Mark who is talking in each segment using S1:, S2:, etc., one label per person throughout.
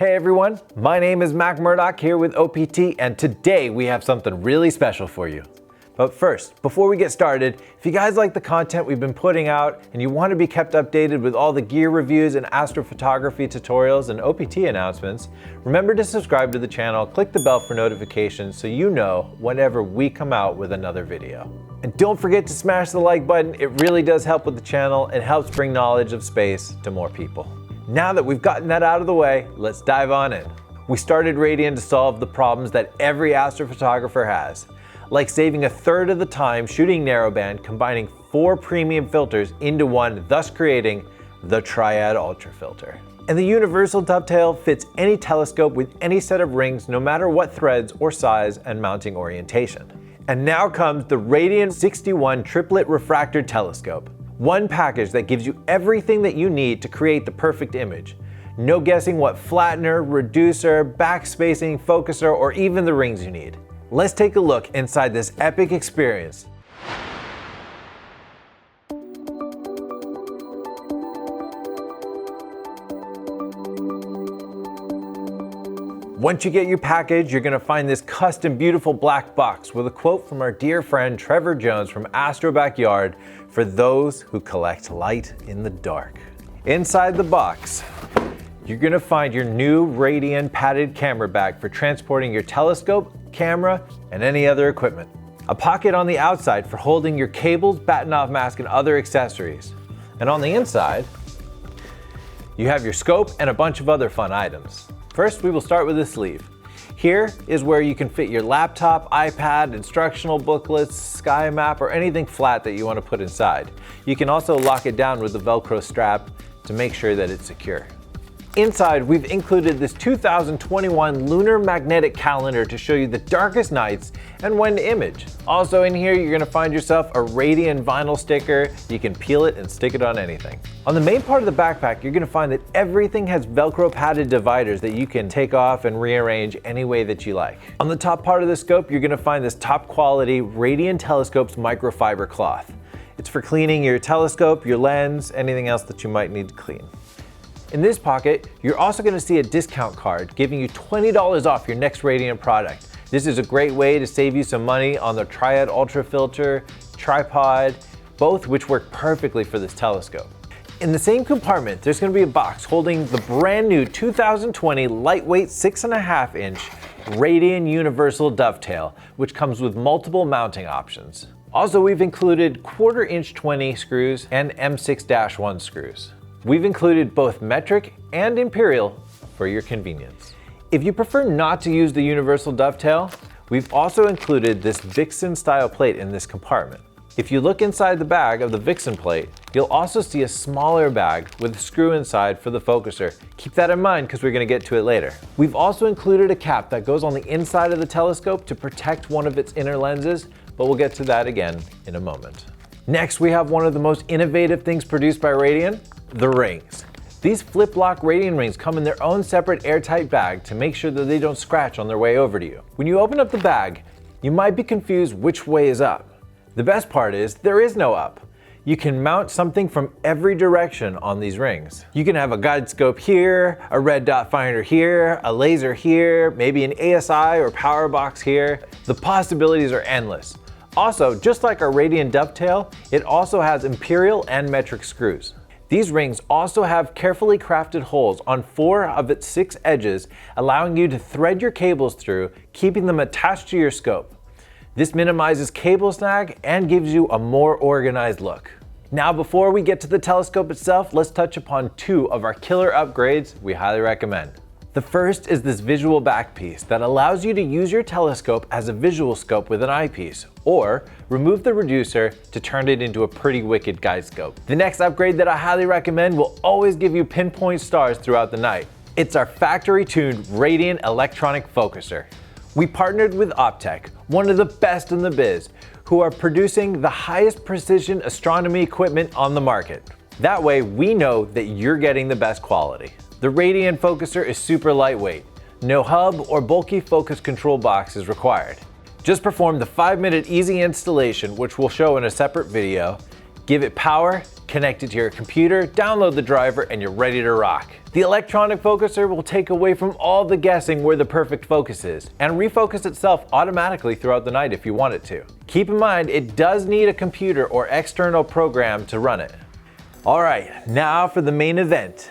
S1: Hey everyone, my name is Mac Murdoch here with OPT, and today we have something really special for you. But first, before we get started, if you guys like the content we've been putting out and you want to be kept updated with all the gear reviews and astrophotography tutorials and OPT announcements, remember to subscribe to the channel, click the bell for notifications so you know whenever we come out with another video. And don't forget to smash the like button, it really does help with the channel and helps bring knowledge of space to more people. Now that we've gotten that out of the way, let's dive on in. We started Radian to solve the problems that every astrophotographer has, like saving a third of the time shooting narrowband, combining 4 premium filters into one, thus creating the Triad Ultra Filter. And the universal dovetail fits any telescope with any set of rings, no matter what threads or size and mounting orientation. And now comes the Radian 61 Triplet Refractor Telescope. One package that gives you everything that you need to create the perfect image. No guessing what flattener, reducer, backspacing, focuser, or even the rings you need. Let's take a look inside this epic experience. Once you get your package, you're going to find this custom beautiful black box with a quote from our dear friend Trevor Jones from Astro Backyard for those who collect light in the dark. Inside the box, you're going to find your new Radian padded camera bag for transporting your telescope, camera, and any other equipment. A pocket on the outside for holding your cables, Bahtinov mask, and other accessories. And on the inside, you have your scope and a bunch of other fun items. First, we will start with the sleeve. Here is where you can fit your laptop, iPad, instructional booklets, sky map, or anything flat that you want to put inside. You can also lock it down with the Velcro strap to make sure that it's secure. Inside, we've included this 2021 lunar magnetic calendar to show you the darkest nights and when to image. Also in here, you're gonna find yourself a Radian vinyl sticker. You can peel it and stick it on anything. On the main part of the backpack, you're gonna find that everything has Velcro padded dividers that you can take off and rearrange any way that you like. On the top part of the scope, you're gonna find this top quality Radian Telescopes microfiber cloth. It's for cleaning your telescope, your lens, anything else that you might need to clean. In this pocket, you're also going to see a discount card giving you $20 off your next Radian product. This is a great way to save you some money on the Triad Ultra Filter, tripod, both which work perfectly for this telescope. In the same compartment, there's going to be a box holding the brand new 2020 lightweight 6.5-inch Radian Universal Dovetail, which comes with multiple mounting options. Also, we've included 1/4-inch 20 screws and M6-1 screws. We've included both metric and imperial for your convenience. If you prefer not to use the universal dovetail, we've also included this Vixen style plate in this compartment. If you look inside the bag of the Vixen plate, you'll also see a smaller bag with a screw inside for the focuser. Keep that in mind because we're going to get to it later. We've also included a cap that goes on the inside of the telescope to protect one of its inner lenses, but we'll get to that again in a moment. Next, we have one of the most innovative things produced by Radian, the rings. These flip-lock Radian rings come in their own separate airtight bag to make sure that they don't scratch on their way over to you. When you open up the bag, you might be confused which way is up. The best part is there is no up. You can mount something from every direction on these rings. You can have a guide scope here, a red dot finder here, a laser here, maybe an ASI or power box here. The possibilities are endless. Also, just like our Radian dovetail, it also has imperial and metric screws. These rings also have carefully crafted holes on 4 of its 6 edges, allowing you to thread your cables through, keeping them attached to your scope. This minimizes cable snag and gives you a more organized look. Now, before we get to the telescope itself, let's touch upon 2 of our killer upgrades we highly recommend. The first is this visual back piece that allows you to use your telescope as a visual scope with an eyepiece, or remove the reducer to turn it into a pretty wicked guide scope. The next upgrade that I highly recommend will always give you pinpoint stars throughout the night. It's our factory-tuned Radian electronic focuser. We partnered with Optech, one of the best in the biz, who are producing the highest precision astronomy equipment on the market. That way, we know that you're getting the best quality. The Radian focuser is super lightweight. No hub or bulky focus control box is required. Just perform the 5-minute easy installation, which we'll show in a separate video, Give it power, connect it to your computer, download the driver, and you're ready to rock. The electronic focuser will take away from all the guessing where the perfect focus is and refocus itself automatically throughout the night if you want it to. Keep in mind, it does need a computer or external program to run it. All right, now for the main event.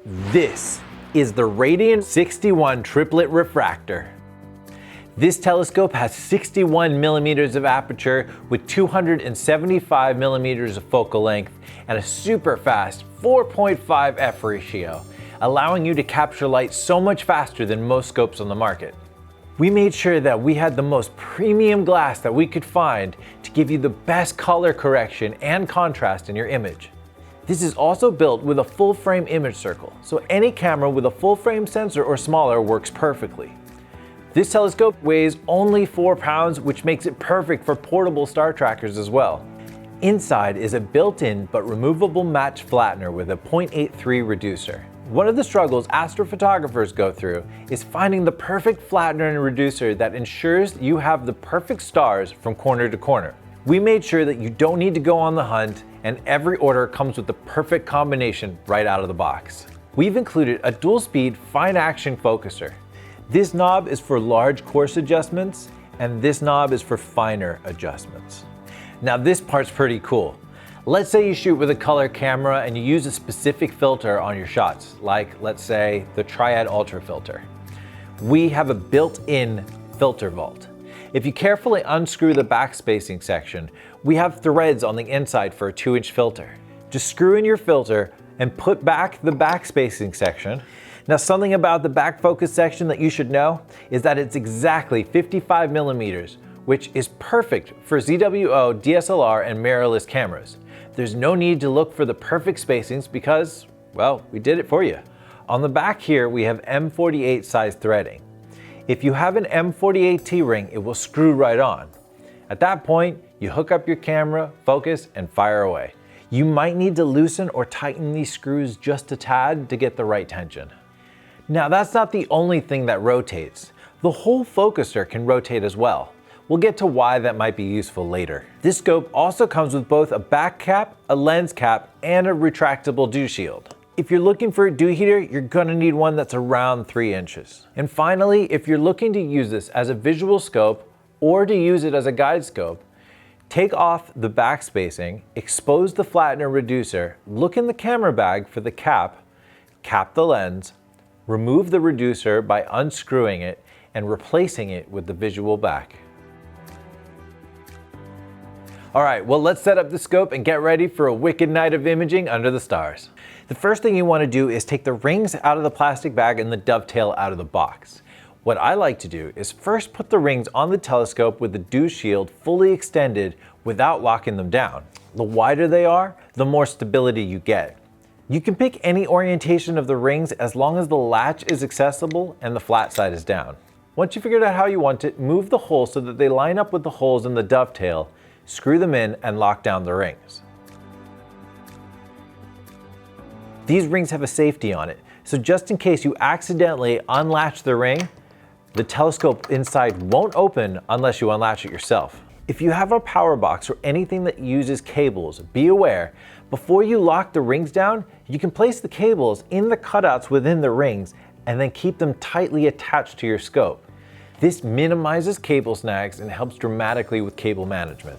S1: This is the Radian 61 Triplet Refractor. This telescope has 61 millimeters of aperture with 275 millimeters of focal length and a super fast 4.5 f ratio, allowing you to capture light so much faster than most scopes on the market. We made sure that we had the most premium glass that we could find to give you the best color correction and contrast in your image. This is also built with a full frame image circle, so any camera with a full frame sensor or smaller works perfectly. This telescope weighs only 4 pounds, which makes it perfect for portable star trackers as well. Inside is a built-in but removable match flattener with a 0.83 reducer. One of the struggles astrophotographers go through is finding the perfect flattener and reducer that ensures you have the perfect stars from corner to corner. We made sure that you don't need to go on the hunt, and every order comes with the perfect combination right out of the box. We've included a dual-speed fine-action focuser. This knob is for large coarse adjustments, and this knob is for finer adjustments. Now this part's pretty cool. Let's say you shoot with a color camera and you use a specific filter on your shots, like let's say the Triad Ultra filter. We have a built-in filter vault. If you carefully unscrew the backspacing section, we have threads on the inside for a 2-inch filter. Just screw in your filter and put back the backspacing section. Now, something about the back focus section that you should know is that it's exactly 55 millimeters, which is perfect for ZWO, DSLR, and mirrorless cameras. There's no need to look for the perfect spacings because, well, we did it for you. On the back here, we have M48 size threading. If you have an M48 T-ring, it will screw right on. At that point, you hook up your camera, focus, and fire away. You might need to loosen or tighten these screws just a tad to get the right tension. Now that's not the only thing that rotates. The whole focuser can rotate as well. We'll get to why that might be useful later. This scope also comes with both a back cap, a lens cap, and a retractable dew shield. If you're looking for a dew heater, you're gonna need one that's around 3 inches. And finally, if you're looking to use this as a visual scope or to use it as a guide scope, take off the backspacing, expose the flattener reducer, look in the camera bag for the cap, cap the lens, remove the reducer by unscrewing it and replacing it with the visual back. All right, well, let's set up the scope and get ready for a wicked night of imaging under the stars. The first thing you want to do is take the rings out of the plastic bag and the dovetail out of the box. What I like to do is first put the rings on the telescope with the dew shield fully extended without locking them down. The wider they are, the more stability you get. You can pick any orientation of the rings as long as the latch is accessible and the flat side is down. Once you figured out how you want it, move the holes so that they line up with the holes in the dovetail, screw them in, and lock down the rings. These rings have a safety on it, so just in case you accidentally unlatch the ring, the telescope inside won't open unless you unlatch it yourself. If you have a power box or anything that uses cables, be aware, before you lock the rings down, you can place the cables in the cutouts within the rings and then keep them tightly attached to your scope. This minimizes cable snags and helps dramatically with cable management.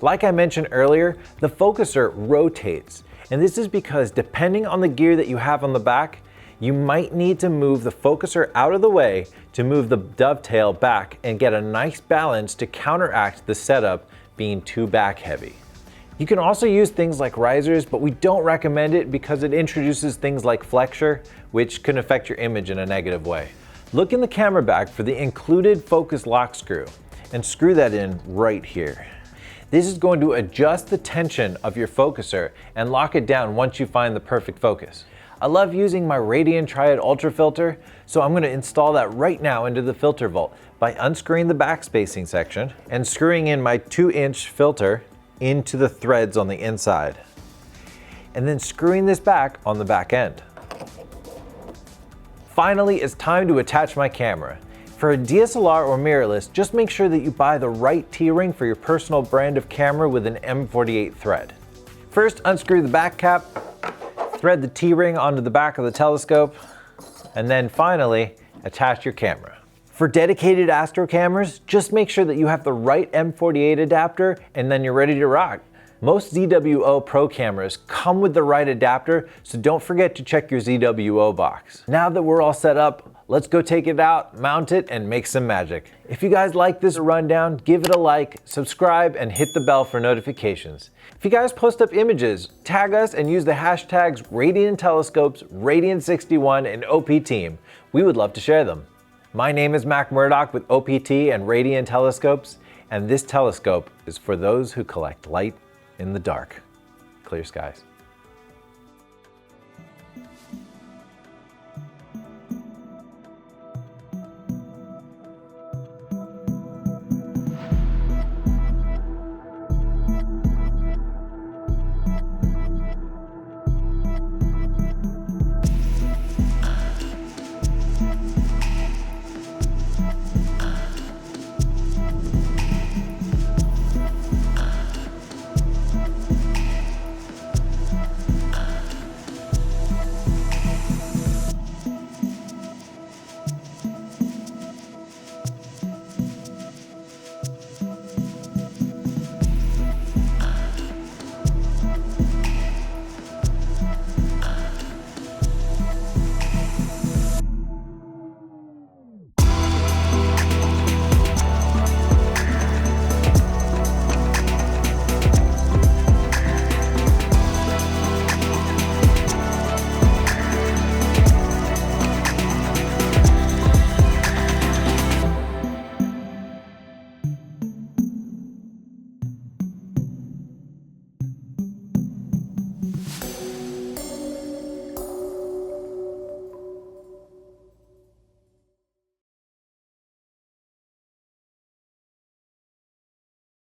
S1: Like I mentioned earlier, the focuser rotates, and this is because depending on the gear that you have on the back, you might need to move the focuser out of the way to move the dovetail back and get a nice balance to counteract the setup being too back heavy. You can also use things like risers, but we don't recommend it because it introduces things like flexure, which can affect your image in a negative way. Look in the camera bag for the included focus lock screw and screw that in right here. This is going to adjust the tension of your focuser and lock it down once you find the perfect focus. I love using my Radian Triad Ultra filter, so I'm going to install that right now into the filter vault by unscrewing the backspacing section and screwing in my 2-inch filter into the threads on the inside, and then screwing this back on the back end. Finally, it's time to attach my camera. For a DSLR or mirrorless, just make sure that you buy the right T-ring for your personal brand of camera with an M48 thread. First, unscrew the back cap, thread the T-ring onto the back of the telescope, and then finally, attach your camera. For dedicated Astro cameras, just make sure that you have the right M48 adapter and then you're ready to rock. Most ZWO Pro cameras come with the right adapter, so don't forget to check your ZWO box. Now that we're all set up, let's go take it out, mount it, and make some magic. If you guys like this rundown, give it a like, subscribe, and hit the bell for notifications. If you guys post up images, tag us and use the hashtags Radiant Telescopes, Radiant61, and OP-Team. We would love to share them. My name is Mac Murdoch with OPT and Radiant Telescopes, and this telescope is for those who collect light in the dark. Clear skies.